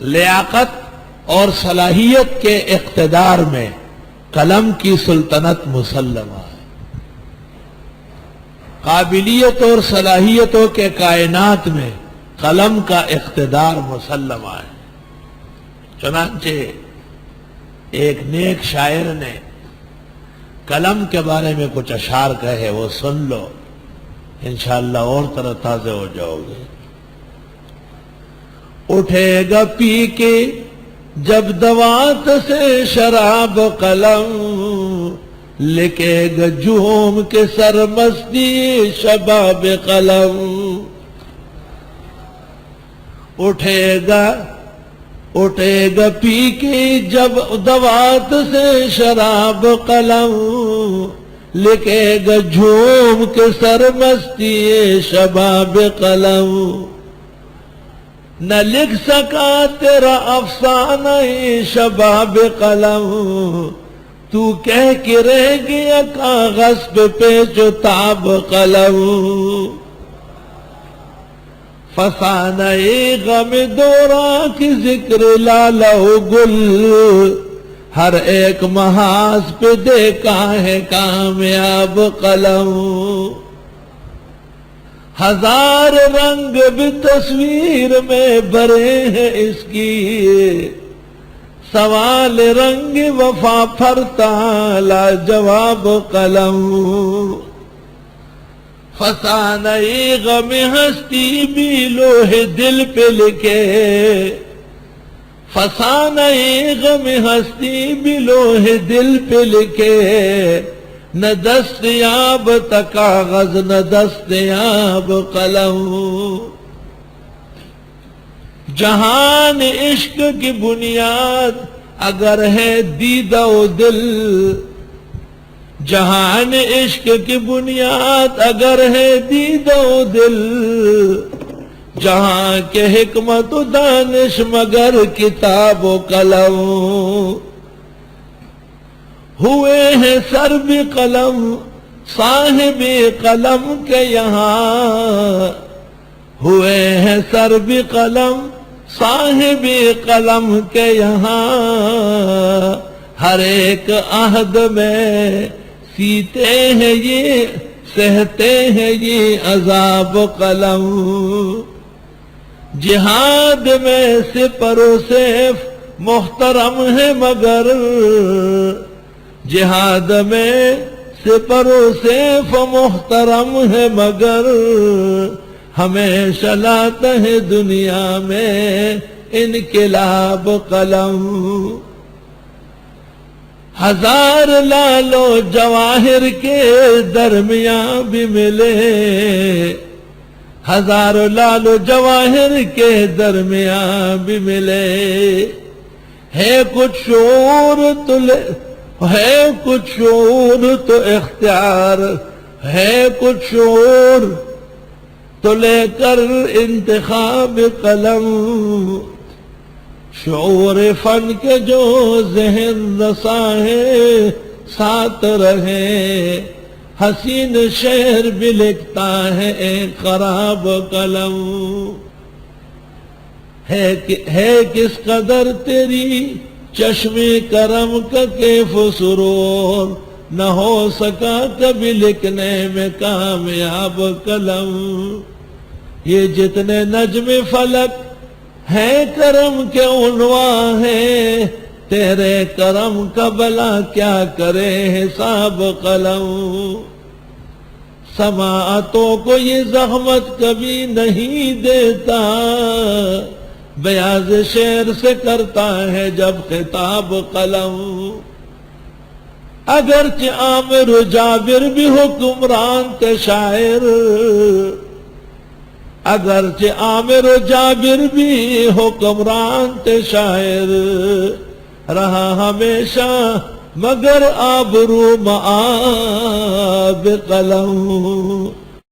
لیاقت اور صلاحیت کے اقتدار میں قلم کی سلطنت مسلمہ ہے، قابلیت اور صلاحیتوں کے کائنات میں قلم کا اقتدار مسلمہ ہے۔ چنانچہ ایک نیک شاعر نے قلم کے بارے میں کچھ اشعار کہے، وہ سن لو، انشاءاللہ اور طرح تازے ہو جاؤ گے۔ اٹھے گا پی کے جب دوات سے شراب قلم، لکھے گا جھوم کے سرمستی شباب قلم۔ اٹھے گا پی کے جب دوات سے شراب قلم، لکھے گا جھوم کے سرمستی شباب قلم۔ نہ لکھ سکا تیرا افسانہ شباب قلم، تو کہہ کے رہ گیا کاغذ پہ پیچ و تاب قلم۔ فسانہ غم دورا کی ذکر لالہ گل، ہر ایک محاذ پہ دیکھا ہے کامیاب قلم۔ ہزار رنگ بھی تصویر میں بھرے ہیں اس کی، سوال رنگ وفا پھرتا لاجواب قلم۔ فسانہ غم ہستی بھی لوح دل پہ لکھے، فسانہ غم ہستی بھی لوح دل پہ لکھے، نہ دستیاب تا کاغذ نہ دستیاب قلم۔ جہان عشق کی بنیاد اگر ہے دیدہ و دل، جہان عشق کی بنیاد اگر ہے دیدہ و دل، جہاں کے حکمت و دانش مگر کتاب و قلم۔ ہوئے ہیں سر بھی قلم صاحب قلم کے یہاں، ہوئے ہیں سر بھی قلم صاحب قلم کے یہاں، ہر ایک عہد میں سیتے ہیں یہ سہتے ہیں یہ عذاب قلم۔ جہاد میں سپر و سیف محترم ہے مگر، جہاد میں سپر و سیف محترم ہے مگر، ہمیشہ لاتا ہے دنیا میں انقلاب قلم۔ ہزار لالو جواہر کے درمیان بھی ملے، ہزار لالو جواہر کے درمیان بھی ملے، ہے کچھ شعور تو ہے کچھ شعور تو اختیار، ہے کچھ شعور تو لے کر انتخاب قلم۔ شعور فن کے جو ذہن رسا ہے ساتھ رہے، حسین شعر بھی لکھتا ہے ایک خراب قلم۔ ہے کس قدر تیری چشم کرم کا کیف و سرور، نہ ہو سکا کبھی لکھنے میں کامیاب قلم۔ یہ جتنے نجم فلک ہے کرم کے عنوان ہے، تیرے کرم کا بلا کیا کرے حساب قلم۔ سماعتوں کو یہ زحمت کبھی نہیں دیتا، بیاض شعر سے کرتا ہے جب خطاب قلم۔ اگرچہ عامر و جابر بھی حکمران تھے شاعر، اگرچہ عامر و جابر بھی حکمران تھے شاعر، رہا ہمیشہ مگر آبرو معاب قلم۔